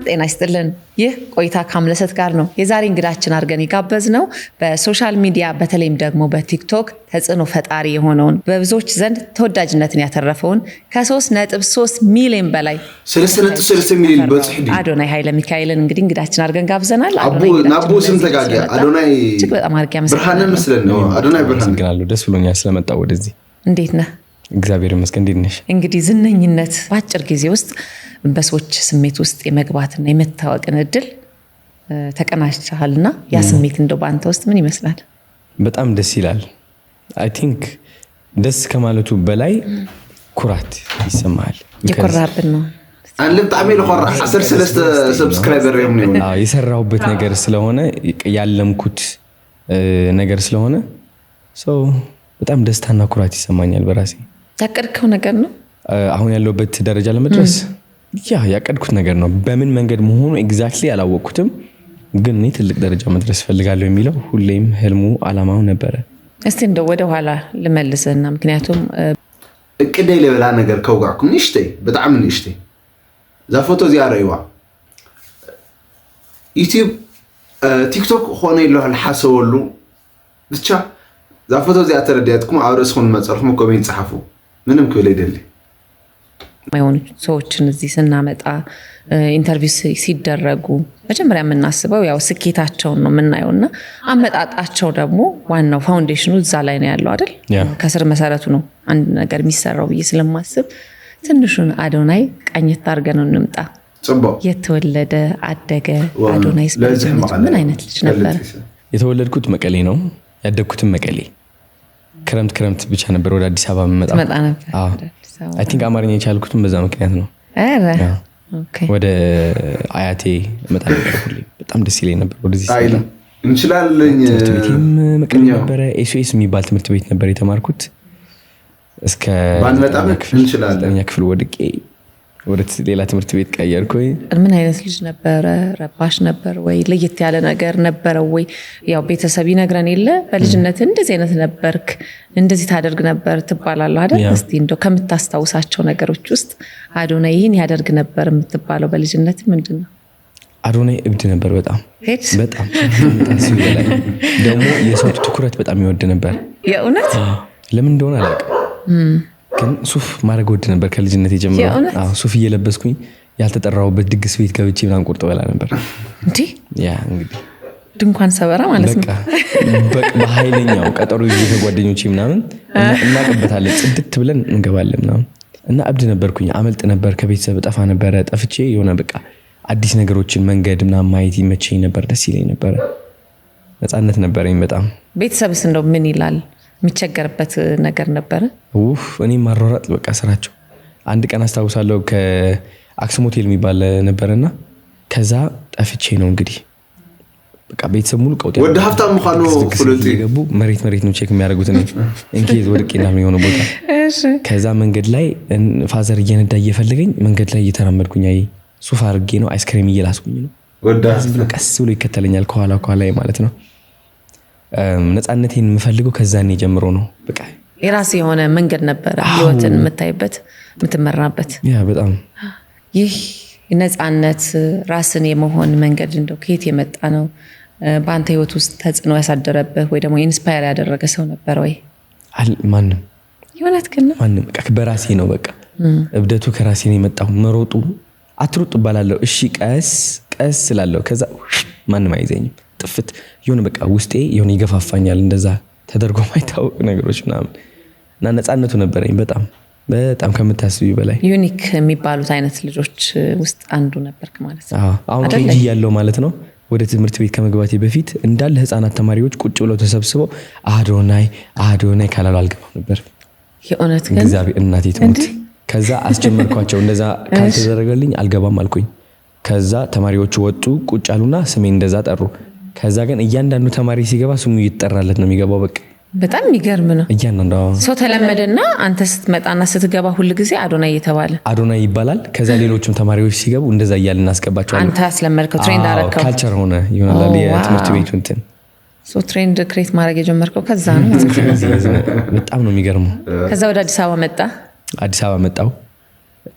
ጤና ይስጥልን። ይህ ቆይታ ከአምለሰት ጋር ነው። የዛሬ እንግዳችን አድርገን የጋበዝነው በሶሻል ሚዲያ በተለይም ደግሞ በቲክቶክ ተጽዕኖ ፈጣሪ የሆነውን በብዙዎች ዘንድ ተወዳጅነትን ያተረፈውን ከ3.3 ሚሊዮን በላይ 3.3 ሚሊዮን በጽሕ አዶናይ ኃይለ ሚካኤልን እንግዲህ እንግዳችን አድርገን ጋብዘናል። ናቡ ስም ተጋገ አዶናይ እጅግ በጣም አድርጌ ብርሃነ መስለን ነው። አዶናይ ብርሃነ ደስ ብሎኛል ስለመጣው ወደዚህ። እንዴት ነህ? እግዚአብሔር ይመስገን። እንዴት ነሽ? እንግዲህ ዝነኝነት በአጭር ጊዜ ውስጥ በሰዎች ስሜት ውስጥ የመግባትና የመታወቅን እድል ተቀናጅተሃልና ያ ስሜት እንደው በአንተ ውስጥ ምን ይመስላል? በጣም ደስ ይላል። አይ ቲንክ ደስ ከማለቱ በላይ ኩራት ይሰማል። የኮራብን ነው አንተ በጣም ለኮራ 13 ሰብስክራይበር ነው የሰራሁበት ነገር ስለሆነ ያለምኩት ነገር ስለሆነ ሰው በጣም ደስታና ኩራት ይሰማኛል በራሴ። ያቀድከው ነገር ነው አሁን ያለውበት ደረጃ ለመድረስ ያቀድኩት ነገር ነው። በምን መንገድ መሆኑ ኤግዛክትሊ አላወቅኩትም፣ ግን እኔ ትልቅ ደረጃ መድረስ ፈልጋለሁ የሚለው ሁሌም ህልሙ አላማው ነበረ። እስቲ እንደው ወደ ኋላ ልመልስና ምክንያቱም እቅዴ ለበላ ነገር ከውጋኩም ንሽቴ በጣም ንሽቴ ዛ ፎቶ ዚያረይዋ ዩቲዩብ ቲክቶክ ሆነ ይለዋል ሐሰወሉ ብቻ ዛ ፎቶ ዚያ ተረዳያትኩም አውረስኹን መጽርኹም ኮሜንት ጻፉ ምንም ክብል አይደል ማይሆኑ ሰዎችን እዚህ ስናመጣ ኢንተርቪው ሲደረጉ መጀመሪያ የምናስበው ያው ስኬታቸውን ነው የምናየውና አመጣጣቸው ደግሞ ዋናው ፋውንዴሽኑ እዛ ላይ ነው ያለው አይደል? ከስር መሰረቱ ነው አንድ ነገር የሚሰራው ብዬ ስለማስብ ትንሹን አዶናይ ቀኝት አድርገን እንምጣ። የተወለደ አደገ አዶናይስ ምን አይነት ልጅ ነበር? የተወለድኩት መቀሌ ነው፣ ያደግኩትም መቀሌ። ክረምት ብቻ ነበር ወደ አዲስ አበባ መጣ ነበር። አይ ቲንክ አማርኛ የቻልኩትም በዛ ምክንያት ነው። ኦኬ ወደ አያቴ መጣ ነበር ሁሌ በጣም ደስ ይለኝ ነበር። ወደዚህ ሲላ እንችላለን ትምህርት ቤትም መቀሌ ነበረ። ኤስኦኤስ የሚባል ትምህርት ቤት ነበር የተማርኩት እስከ ባንመጣም እንችላለን ክፍል ወድቄ ወደ ሌላ ትምህርት ቤት ቀየርኩኝ። ምን አይነት ልጅ ነበረ? ረባሽ ነበር ወይ? ለየት ያለ ነገር ነበረ ወይ? ያው ቤተሰብ ይነግረን የለ በልጅነት እንደዚህ አይነት ነበርክ እንደዚህ ታደርግ ነበር ትባላለህ አይደል? እስቲ እንደው ከምታስታውሳቸው ነገሮች ውስጥ አዶናይ ይህን ያደርግ ነበር የምትባለው በልጅነት ምንድነው? አዶናይ እብድ ነበር በጣም ደግሞ የሰው ትኩረት በጣም ይወድ ነበር። የእውነት ለምን እንደሆነ አላውቅም፣ ግን ሱፍ ማድረግ ወድ ነበር ከልጅነት ጀምሮ። ሱፍ እየለበስኩኝ ያልተጠራውበት ድግስ ቤት ገብቼ ምናምን ቁርጥ በላ ነበር። እንዴ ያ እንግዲህ ድንኳን ሰበራ ማለት ነው። በኃይለኛው ቀጠሮ ይዤ ከጓደኞቼ ምናምን እናቀበታለን፣ ጽድት ብለን እንገባለን ምናምን እና እብድ ነበርኩኝ። አመልጥ ነበር ከቤተሰብ ጠፋ ነበር። ጠፍቼ የሆነ በቃ አዲስ ነገሮችን መንገድ ምናምን ማየት ይመቸኝ ነበር፣ ደስ ይለኝ ነበር፣ ነፃነት ነበረኝ በጣም። ቤተሰብስ እንደው ምን ይላል? የሚቸገርበት ነገር ነበረ? እኔ ማሯሯጥ በቃ ስራቸው። አንድ ቀን አስታውሳለሁ ከአክሱም ሆቴል የሚባል ነበርና ከዛ ጠፍቼ ነው እንግዲህ በቃ ቤተሰብ ሙሉ ቀውጤ ወደ ሀብታም መካኑ ፍሉት ይገቡ መሬት ነው ቼክ የሚያደርጉት ነው እንኪ ወድቄና ምን የሆነ ቦታ። ከዛ መንገድ ላይ ፋዘር እየነዳ እየፈለገኝ መንገድ ላይ እየተራመድኩኝ አይ ሱፍ አድርጌ ነው አይስክሬም እየላስኩኝ ነው ቀስ ብሎ ይከተለኛል ከኋላ ማለት ነው። ነፃነቴን የምፈልገው ከዛኔ ጀምሮ ነው። በቃ የራስ የሆነ መንገድ ነበር ህይወትን የምታይበት የምትመራበት። ያ በጣም ይህ ነፃነት ራስን የመሆን መንገድ እንደው ከየት የመጣ ነው? በአንተ ህይወት ውስጥ ተጽዕኖ ያሳደረብህ ወይ ደግሞ ኢንስፓየር ያደረገ ሰው ነበር ወይ? ማንም የእውነት ግን ማንም በቃ በራሴ ነው። በቃ እብደቱ ከራሴ ነው የመጣው። መሮጡ አትሩጥ ባላለሁ እሺ ቀስ ስላለው ከዛ ማንም አይዘኝም ጥፍት የሆነ በቃ ውስጤ የሆነ ይገፋፋኛል እንደዛ ተደርጎ ማይታወቅ ነገሮች ምናምን እና ነፃነቱ ነበረኝ በጣም ከምታስቢው በላይ። ዩኒክ የሚባሉት አይነት ልጆች ውስጥ አንዱ ነበርክ ማለት ነው። አሁን ኬጂ ያለው ማለት ነው። ወደ ትምህርት ቤት ከመግባቴ በፊት እንዳለ ህፃናት ተማሪዎች ቁጭ ብለው ተሰብስበው አዶናይ ካላሉ አልገባም ነበር። የእውነት ግን እግዚአብሔር እናቴ ትሙት። ከዛ አስጀመርኳቸው እንደዛ ካልተደረገልኝ አልገባም አልኩኝ። ከዛ ተማሪዎቹ ወጡ ቁጭ አሉና ስሜን እንደዛ ጠሩ። ከዛ ግን እያንዳንዱ ተማሪ ሲገባ ስሙ ይጠራለት ነው የሚገባው። በቃ በጣም የሚገርም ነው። እያንዳንዱ ሰው ተለመደና አንተ ስትመጣና ስትገባ ሁሉ ጊዜ አዶናይ እየተባለ አዶናይ ይባላል። ከዛ ሌሎችም ተማሪዎች ሲገቡ እንደዛ እያልን እናስገባቸዋለን። አንተ አስለመድከው፣ ትሬንድ አደረከው፣ ካልቸር ሆነ ይሆናል የትምህርት ቤቱ እንትን ትሬንድ ክሬት ማድረግ የጀመርከው ከዛ ነው። በጣም ነው የሚገርመው። ከዛ ወደ አዲስ አበባ መጣ። አዲስ አበባ መጣው።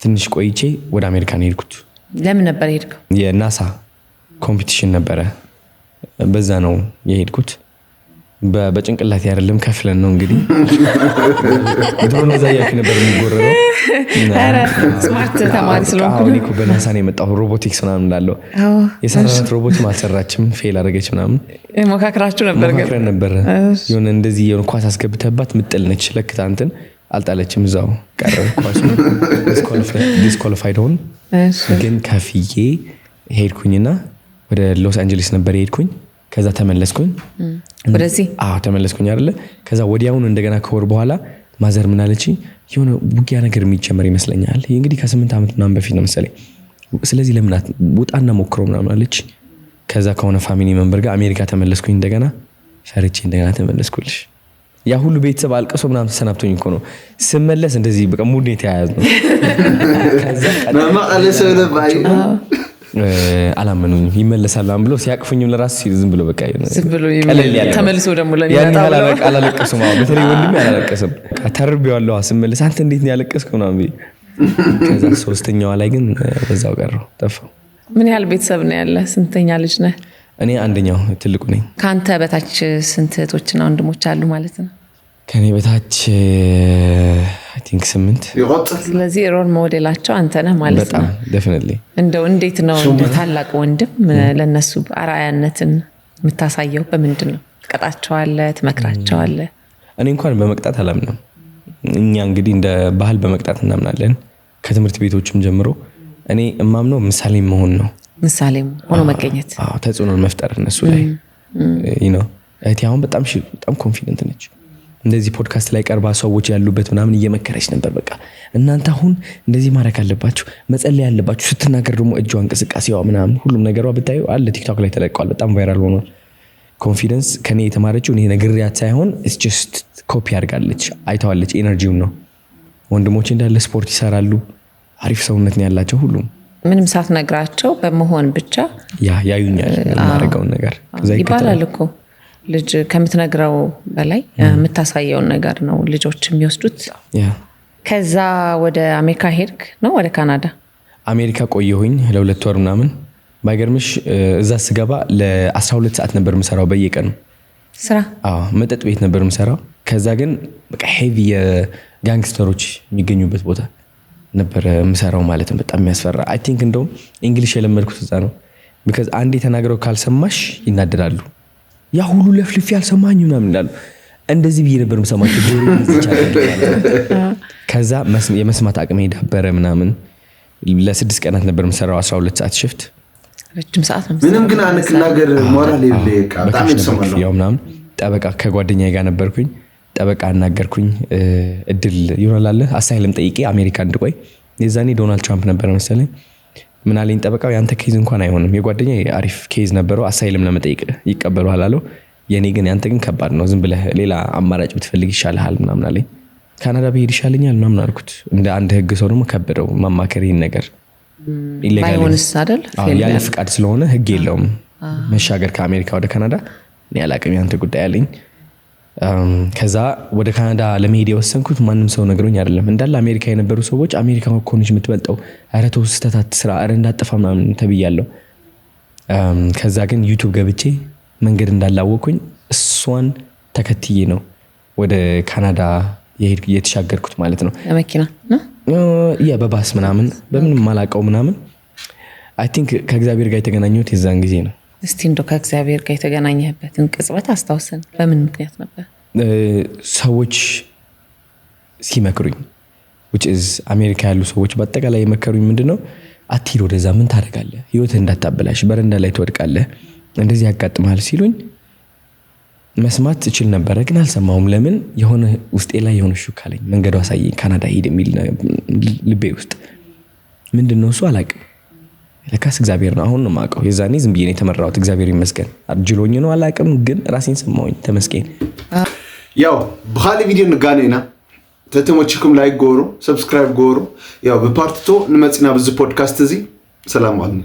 ትንሽ ቆይቼ ወደ አሜሪካ ሄድኩት። ለምን ነበር የሄድከው? የናሳ ኮምፒቲሽን ነበረ በዛ ነው የሄድኩት በጭንቅላት አይደለም ከፍለን ነው እንግዲህ ድሮን ዛያክ ነበር የሚጎረረው አረ ስማርት ተማሪ ስለሆንኩ እኮ በናሳ ነው የመጣው ሮቦቲክስ ምናምን እንዳለው የሰራናት ሮቦት ማሰራችም ፌል አደረገች ምናምን ሞካክራችሁ ነበር የሆነ እንደዚህ የሆነ ኳስ አስገብተባት ምጥል ነች ለክታ እንትን አልጣለችም እዛው ቀረ ኳስ ዲስኳሊፋይድ ሆን ግን ከፍዬ ሄድኩኝና ወደ ሎስ አንጀለስ ነበር ሄድኩኝ ከዛ ተመለስኩኝ ወደዚህ ተመለስኩኝ አይደለ ከዛ ወዲያውኑ እንደገና ከወር በኋላ ማዘር ምን አለች የሆነ ቡጊያ ነገር የሚጨመር ይመስለኛል ይሄ እንግዲህ ከ8 አመት ምናምን በፊት ነው መሰለኝ ስለዚህ ለምን ውጣና ሞክሮ ምናምን አለች ከዛ ከሆነ ፋሚሊ ሜምበር ጋር አሜሪካ ተመለስኩኝ እንደገና ፈርቼ እንደገና ተመለስኩልሽ ያ ሁሉ ቤተሰብ አልቀሶ ምናምን ተሰናብቶኝ እኮ ነው ስመለስ እንደዚህ በቃ ሙድ ነው የተያያዝ ነው ከዛ ማማቀለሰው ለባይ አላመኑኝ ይመለሳል ብሎ ሲያቅፉኝም ለራስ ዝም ብሎ በቃ ተመልሶ ደግሞ ለኔ አላለቀሰም በተለይ ወንድሜ አላለቀሰም ተርቤዋለሁ ስመለስ አንተ እንዴት ነው ያለቀስከው ምናምን ከዛ ሶስተኛዋ ላይ ግን በዛው ቀረው ጠፋው ምን ያህል ቤተሰብ ነው ያለ ስንተኛ ልጅ ነህ እኔ አንደኛው ትልቁ ነኝ ካንተ በታች ስንት እህቶችና ወንድሞች አሉ ማለት ነው ከኔ በታች I think 8 ስለዚህ ሮል ሞዴላቸው አንተ ነህ ማለት ነው በጣም definitely እንደው እንዴት ነው ታላቅ ወንድም ለነሱ አራያነትን የምታሳየው በምንድን ነው ትቀጣቸዋለህ ትመክራቸዋለህ እኔ እንኳን በመቅጣት አላምንም እኛ እንግዲህ እንደ ባህል በመቅጣት እናምናለን ከትምህርት ቤቶችም ጀምሮ እኔ እማምነው ምሳሌ መሆን ነው ምሳሌ ሆኖ መገኘት ተጽዕኖ መፍጠር እነሱ ላይ አሁን በጣም ኮንፊደንት ነች እንደዚህ ፖድካስት ላይ ቀርባ ሰዎች ያሉበት ምናምን እየመከረች ነበር በቃ እናንተ አሁን እንደዚህ ማድረግ አለባችሁ መጸለይ አለባችሁ ስትናገር ደግሞ እጇ እንቅስቃሴዋ ምናምን ሁሉም ነገሯ ብታዩ አለ ቲክቶክ ላይ ተለቀዋል በጣም ቫይራል ሆኖ ኮንፊደንስ ከኔ የተማረችው እኔ ነግሬያት ሳይሆን it's just ኮፒ አድርጋለች አይተዋለች ኤነርጂው ነው ወንድሞቼ እንዳለ ስፖርት ይሰራሉ አሪፍ ሰውነት ነው ያላቸው ሁሉም ምንም ሳትነግራቸው በመሆን ብቻ ያዩኛል ማረጋውን ነገር ከዛ ይባላል እኮ ልጅ ከምትነግረው በላይ የምታሳየውን ነገር ነው ልጆች የሚወስዱት ከዛ ወደ አሜሪካ ሄድክ ነው ወደ ካናዳ አሜሪካ ቆየሁኝ ለ2 ወር ምናምን ባይገርምሽ እዛ ስገባ ለ12 ሰዓት ነበር የምሰራው በየቀኑ ስራ መጠጥ ቤት ነበር የምሰራው ከዛ ግን በቃ ሄቪ የጋንግስተሮች የሚገኙበት ቦታ ነበር የምሰራው ማለት ነው በጣም የሚያስፈራ አይ ቲንክ እንደውም እንግሊሽ የለመድኩት እዛ ነው because አንዴ ተናግረው ካልሰማሽ ይናደዳሉ ያ ሁሉ ለፍልፍ ያልሰማኝ ምናምን ይላሉ እንደዚህ ብዬ ነበር የምሰማቸው ጆሮ ከዛ የመስማት አቅሜ ዳበረ ምናምን ለ6 ቀናት ነበር የምሰራው 12 ሰዓት ሽፍት ረጅም ሰዓት ነው ምንም ግን አንክናገር ሞራል ይልካ በጣም ይሰማል ያው ምናምን ጠበቃ ከጓደኛዬ ጋር ነበርኩኝ ጠበቃ አናገርኩኝ እድል ይሆናል አሳይለም ጠይቄ አሜሪካ እንድቆይ የዛኔ ዶናልድ ትራምፕ ነበር መሰለኝ ምን አለኝ ጠበቃው ያንተ ኬዝ እንኳን አይሆንም የጓደኛዬ አሪፍ ኬዝ ነበረው አሳይለም ለመጠየቅ ይቀበሉሃል አለው የኔ ግን ያንተ ግን ከባድ ነው ዝም ብለህ ሌላ አማራጭ ብትፈልግ ይሻልሃል ምናምን አለኝ ካናዳ ብሄድ ይሻለኛል ምናምን አልኩት እንደ አንድ ህግ ሰው ደግሞ ከበደው ማማከር ይሄን ነገር ኢሌጋል ባይሆንስ አይደል ያለ ፍቃድ ስለሆነ ህግ የለውም መሻገር ከአሜሪካ ወደ ካናዳ እኔ አላቅም ያንተ ጉዳይ አለኝ ከዛ ወደ ካናዳ ለመሄድ የወሰንኩት ማንም ሰው ነግሮኝ አይደለም እንዳለ አሜሪካ የነበሩ ሰዎች አሜሪካ ኮንሽ የምትበልጠው አረቶ ስተታት ስራ አረ እንዳጠፋ ምናምን ተብያለሁ ከዛ ግን ዩቲዩብ ገብቼ መንገድ እንዳላወኩኝ እሷን ተከትዬ ነው ወደ ካናዳ የተሻገርኩት ማለት ነው መኪና በባስ ምናምን በምንም ማላቀው ምናምን አይ ቲንክ ከእግዚአብሔር ጋር የተገናኘሁት የዛን ጊዜ ነው እስቲ እንደው ከእግዚአብሔር ጋር የተገናኘህበትን ቅጽበት አስታውሰን በምን ምክንያት ነበር ሰዎች ሲመክሩኝ which is አሜሪካ ያሉ ሰዎች በአጠቃላይ የመከሩኝ ምንድነው አትሂድ ወደዛ ምን ታደርጋለህ ህይወትህ እንዳታበላሽ በረንዳ ላይ ትወድቃለህ እንደዚህ ያጋጥማል ሲሉኝ መስማት እችል ነበር ግን አልሰማሁም ለምን የሆነ ውስጤ ላይ የሆነ ሹካለኝ መንገዱ አሳየኝ ካናዳ ሄድ የሚል ልቤ ውስጥ ምንድነው እሱ አላቅም ለካስ እግዚአብሔር ነው አሁን ነው ማቀው የዛኔ ዝም ብዬ ነው የተመራሁት እግዚአብሔር ይመስገን አርጅሎኝ ነው አላቅም ግን ራሴን ሰማሁኝ ተመስገን ያው በኋላ ቪዲዮ ንጋኔና ተተሞችኩም ላይክ ጎሩ ሰብስክራይብ ጎሩ ያው በፓርት 2 ንመጽና ብዙ ፖድካስት እዚ ሰላም አለኝ